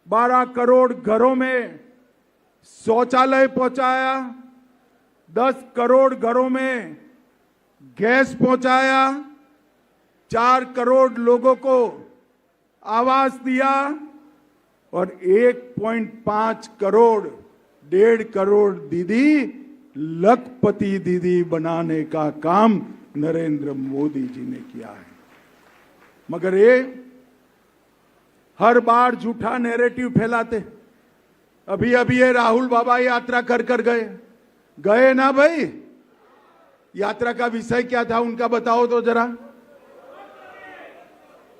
12 करोड़ घरों में शौचालय पहुंचाया, 10 करोड़ घरों में गैस पहुंचाया, 4 करोड़ लोगों को आवास दिया और 1.5 करोड़ 1.5 करोड़ दीदी लखपति दीदी बनाने का काम नरेंद्र मोदी जी ने किया है। मगर ये हर बार झूठा नैरेटिव फैलाते। अभी अभी ये राहुल बाबा यात्रा कर गए ना भाई। यात्रा का विषय क्या था उनका बताओ तो जरा।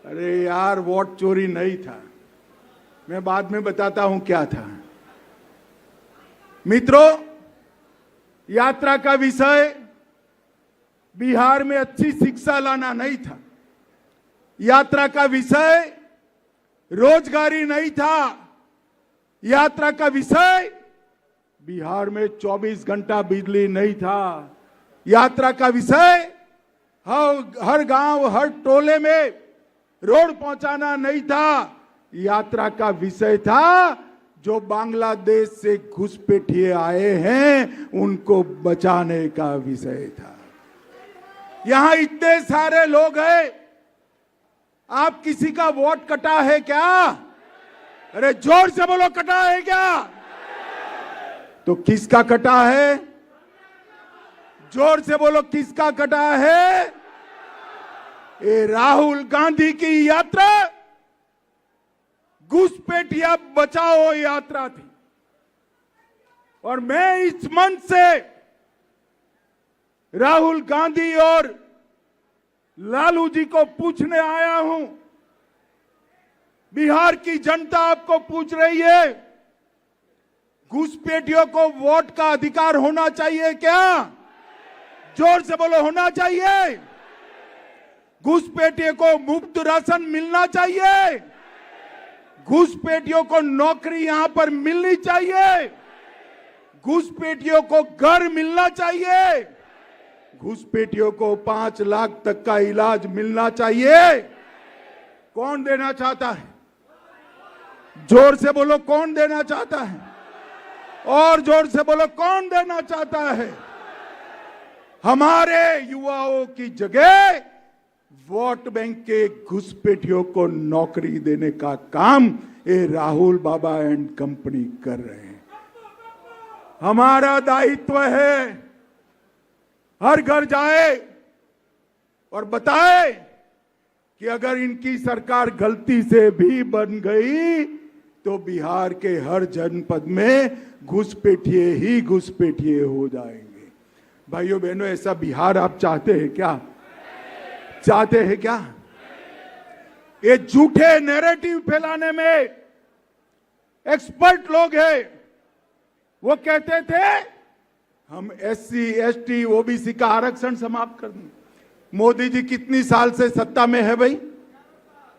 अरे यार, वोट चोरी नहीं था, मैं बाद में बताता हूं क्या था। मित्रों, यात्रा का विषय बिहार में अच्छी शिक्षा लाना नहीं था। यात्रा का विषय रोजगारी नहीं था। यात्रा का विषय बिहार में 24 घंटा बिजली नहीं था। यात्रा का विषय हर गांव हर टोले में रोड पहुंचाना नहीं था। यात्रा का विषय था जो बांग्लादेश से घुसपैठिए आए हैं उनको बचाने का विषय था। यहां इतने सारे लोग हैं, आप किसी का वोट कटा है क्या? अरे जोर से बोलो, कटा है क्या? तो किसका कटा है? जोर से बोलो, किसका कटा है? ये राहुल गांधी की यात्रा घुसपैठिया बचाओ यात्रा थी। और मैं इस मंच से राहुल गांधी और लालू जी को पूछने आया हूं, बिहार की जनता आपको पूछ रही है, घुसपैठियों को वोट का अधिकार होना चाहिए क्या? जोर से बोलो, होना चाहिए। घुसपैठियों को मुफ्त राशन मिलना चाहिए। घुसपैठियों को नौकरी यहां पर मिलनी चाहिए। घुसपैठियों को घर मिलना चाहिए। घुसपैठियों को 5 लाख तक का इलाज मिलना चाहिए। कौन देना चाहता है? जोर से बोलो, कौन देना चाहता है? और जोर से बोलो, कौन देना चाहता है? हमारे युवाओं की जगह वोट बैंक के घुसपैठियों को नौकरी देने का काम ये राहुल बाबा एंड कंपनी कर रहे हैं। हमारा दायित्व है हर घर जाए और बताए कि अगर इनकी सरकार गलती से भी बन गई तो बिहार के हर जनपद में घुसपैठिए ही घुसपैठिए हो जाएंगे। भाइयों बहनों, ऐसा बिहार आप चाहते हैं क्या? चाहते हैं क्या? ये झूठे नैरेटिव फैलाने में एक्सपर्ट लोग हैं। वो कहते थे हम SC ST OBC का आरक्षण समाप्त कर दें। मोदी जी कितनी साल से सत्ता में है भाई?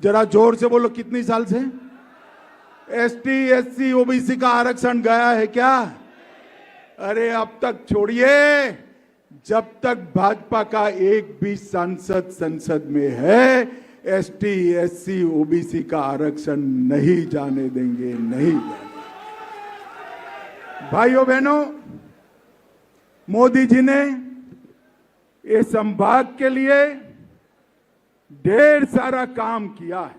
जरा जोर से बोलो, कितनी साल से? ST SC OBC का आरक्षण गया है क्या? अरे अब तक छोड़िए, जब तक भाजपा का एक भी सांसद संसद में है ST SC OBC का आरक्षण नहीं जाने देंगे, नहीं जाने। भाइयों बहनों, मोदी जी ने इस संभाग के लिए ढेर सारा काम किया है।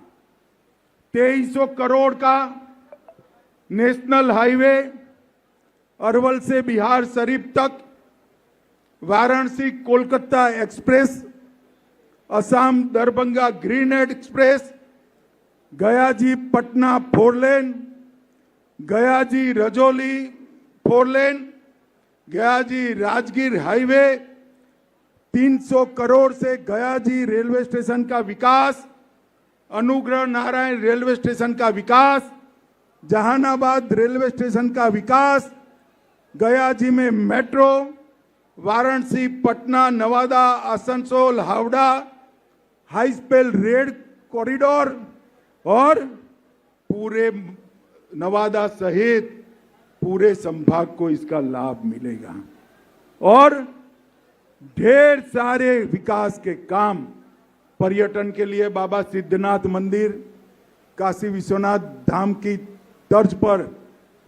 2300 करोड़ का नेशनल हाईवे अरवल से बिहार शरीफ तक, Varanasi Kolkata express, Assam Darbhanga Greenhead express, Gayaji Patna 4 लेन, गयाजी रजौली 4 लेन, गयाजी राजगीर हाईवे, 300 करोड़ से गयाजी रेलवे स्टेशन का विकास, अनुग्रह नारायण रेलवे स्टेशन का विकास, जहानाबाद रेलवे स्टेशन का विकास, गयाजी में metro, Varanasi Patna Nawada Asansol Howrah high speed rail corridor और पूरे नवादा सहित पूरे संभाग को इसका लाभ मिलेगा। और ढेर सारे विकास के काम पर्यटन के लिए बाबा सिद्धनाथ मंदिर, काशी विश्वनाथ धाम की तर्ज पर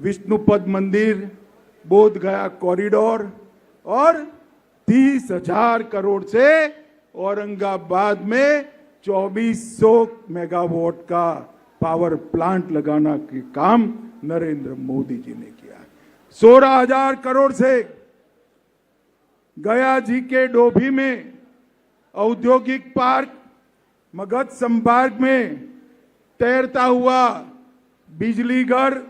विष्णुपद मंदिर, बोध गया कॉरिडोर और 30,000 करोड़ से औरंगाबाद में 2400 मेगावाट का पावर प्लांट लगाना के काम नरेंद्र मोदी जी ने किया। 16,000 करोड़ से गया जी के डोभी में औद्योगिक पार्क, मगध संभाग में तैरता हुआ बिजली घर,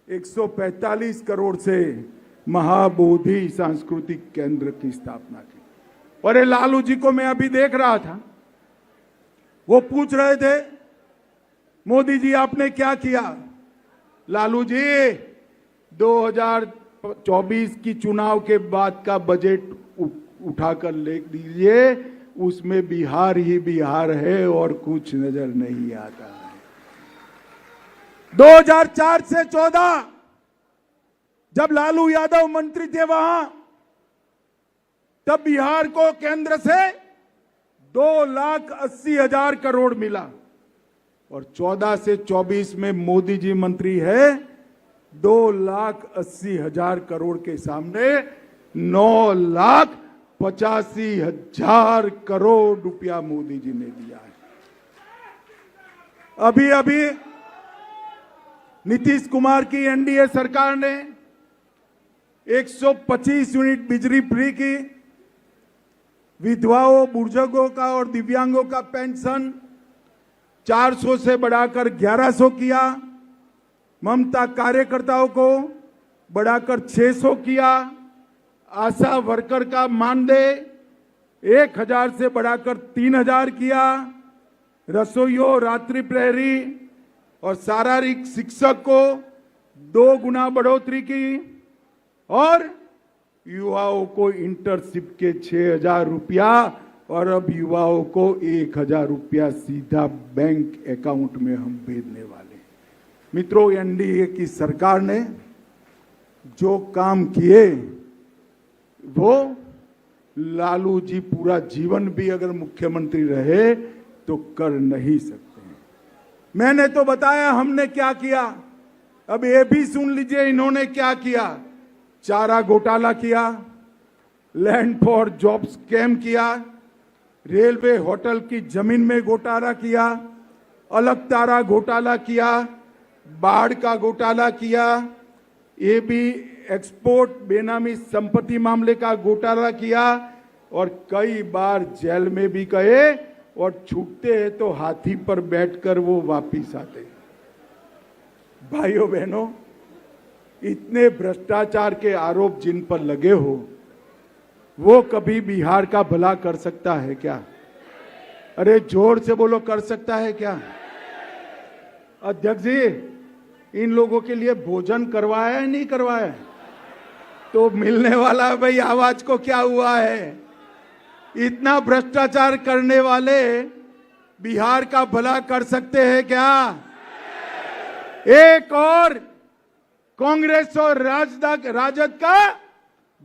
145 करोड़ से महाबोधि सांस्कृतिक केंद्र की स्थापना की। और ये लालू जी को मैं अभी देख रहा था, वो पूछ रहे थे मोदी जी आपने क्या किया। लालू जी 2024 की चुनाव के बाद का बजट उठाकर लिख दीजिए, उसमें बिहार ही बिहार है और कुछ नजर नहीं आता है। 2004 से 14 जब लालू यादव मंत्री थे वहां, तब बिहार को केंद्र से 2,80,000 करोड़ मिला और 14 से 24 में मोदी जी मंत्री है, 2,80,000 करोड़ के सामने 9,85,000 करोड़ रुपया मोदी जी ने दिया है। अभी अभी नीतीश कुमार की एनडीए सरकार ने 125 यूनिट बिजली फ्री की, विधवाओं, बुजुर्गों का और दिव्यांगों का पेंशन 400 से बढ़ाकर 1,100 किया, ममता कार्यकर्ताओं को बढ़ाकर 600 किया, आशा वर्कर का मानदेय 1,000 से बढ़ाकर 3,000 किया, रसोइयों, रात्रि प्रहरी और शारीरिक शिक्षक को 2 गुना बढ़ोतरी की और युवाओं को इंटर्नशिप के 6,000 रुपया और अब युवाओं को 1,000 रुपया सीधा बैंक अकाउंट में हम भेजने वाले। मित्रों, एनडीए की सरकार ने जो काम किए वो लालू जी पूरा जीवन भी अगर मुख्यमंत्री रहे तो कर नहीं सकते हैं। मैंने तो बताया हमने क्या किया, अब ये भी सुन लीजिए इन्होंने क्या किया। चारा घोटाला किया, लैंड फॉर जॉब स्कैम किया, रेलवे होटल की जमीन में घोटाला किया, अलग तारा घोटाला किया, बाढ़ का घोटाला किया, ये भी एक्सपोर्ट बेनामी संपत्ति मामले का घोटाला किया और कई बार जेल में भी गए और छूटते हैं तो हाथी पर बैठकर वो वापिस आते। भाइयों बहनों, इतने भ्रष्टाचार के आरोप जिन पर लगे हो, वो कभी बिहार का भला कर सकता है क्या? अरे जोर से बोलो, कर सकता है क्या? अध्यक्ष जी, इन लोगों के लिए भोजन करवाया है नहीं करवाया? तो मिलने वाला है भाई, आवाज को क्या हुआ है? इतना भ्रष्टाचार करने वाले बिहार का भला कर सकते हैं क्या? एक और कांग्रेस और राजद का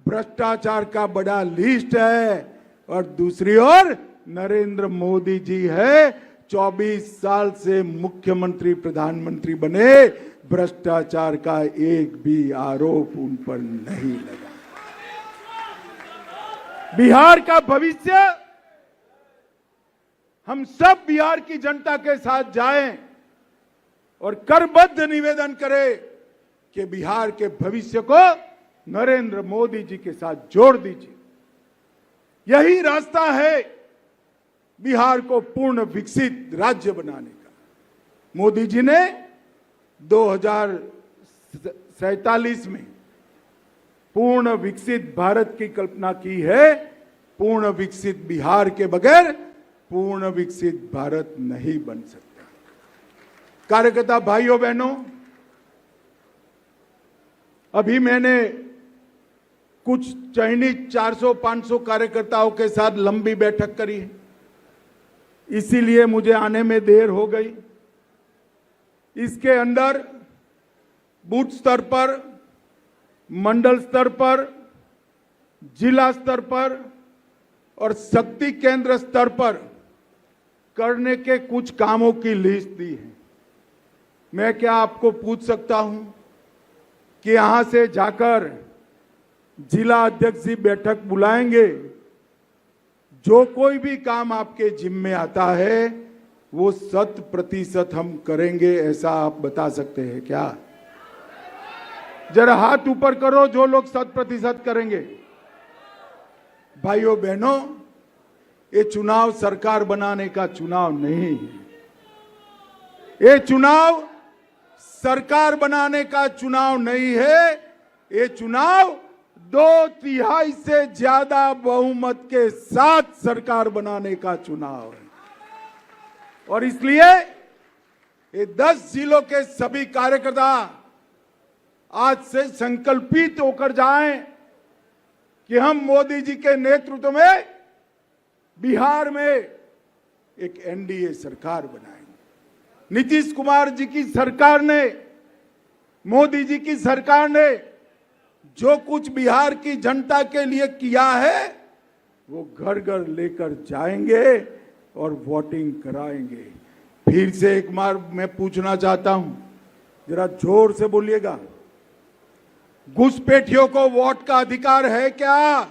भ्रष्टाचार का बड़ा लिस्ट है और दूसरी ओर नरेंद्र मोदी जी है, 24 साल से मुख्यमंत्री प्रधानमंत्री बने, भ्रष्टाचार का एक भी आरोप उन पर नहीं लगा। बिहार का भविष्य, हम सब बिहार की जनता के साथ जाएं और करबद्ध निवेदन करें कि बिहार के भविष्य को नरेंद्र मोदी जी के साथ जोड़ दीजिए। यही रास्ता है बिहार को पूर्ण विकसित राज्य बनाने का। मोदी जी ने 2047 में पूर्ण विकसित भारत की कल्पना की है। पूर्ण विकसित बिहार के बगैर पूर्ण विकसित भारत नहीं बन सकता। कार्यकर्ता भाइयों बहनों, अभी मैंने कुछ चयनित 400-500 कार्यकर्ताओं के साथ लंबी बैठक करी है, इसीलिए मुझे आने में देर हो गई। इसके अंदर बूथ स्तर पर, मंडल स्तर पर, जिला स्तर पर और शक्ति केंद्र स्तर पर करने के कुछ कामों की लिस्ट दी है। मैं क्या आपको पूछ सकता हूं कि यहां से जाकर जिला अध्यक्ष जी बैठक बुलाएंगे, जो कोई भी काम आपके जिम्मे आता है वो 100% हम करेंगे, ऐसा आप बता सकते हैं क्या? जरा हाथ ऊपर करो जो लोग 100% करेंगे। भाइयों बहनों, ये चुनाव सरकार बनाने का चुनाव नहीं है, ये चुनाव सरकार बनाने का चुनाव नहीं है, ये चुनाव 2/3 से ज्यादा बहुमत के साथ सरकार बनाने का चुनाव है। और इसलिए ये 10 जिलों के सभी कार्यकर्ता आज से संकल्पित होकर जाएं कि हम मोदी जी के नेतृत्व में बिहार में एक एनडीए सरकार बनाएंगे। नीतीश कुमार जी की सरकार ने, मोदी जी की सरकार ने जो कुछ बिहार की जनता के लिए किया है वो घर घर लेकर जाएंगे और वोटिंग कराएंगे। फिर से एक बार मैं पूछना चाहता हूं, जरा जोर से बोलिएगा, घुसपैठियों को वोट का अधिकार है क्या?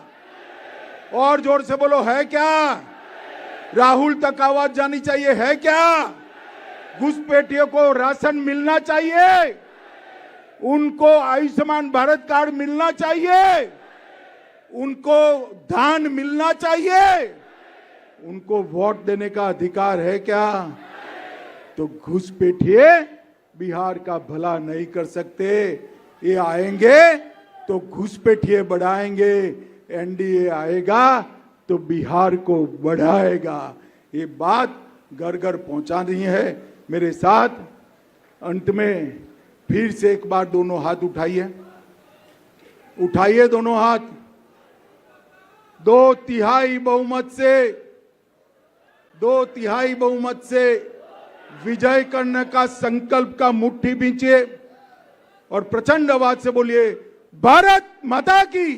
और जोर से बोलो, है क्या? राहुल तक आवाज जानी चाहिए, है क्या? घुसपैठियों को राशन मिलना चाहिए, उनको आयुष्मान भारत कार्ड मिलना चाहिए, उनको धान मिलना चाहिए, उनको वोट देने का अधिकार है क्या? तो घुसपैठिए बिहार का भला नहीं कर सकते। ये आएंगे तो घुसपैठिए बढ़ाएंगे, एनडीए आएगा तो बिहार को बढ़ाएगा। ये बात घर घर पहुंचानी है। मेरे साथ अंत में फिर से एक बार दोनों हाथ उठाइए, उठाइए दोनों हाथ। 2/3 बहुमत से, 2/3 बहुमत से विजय करने का संकल्प का मुट्ठी बींचिए और प्रचंड आवाज से बोलिए, भारत माता की,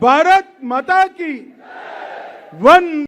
भारत माता की। 1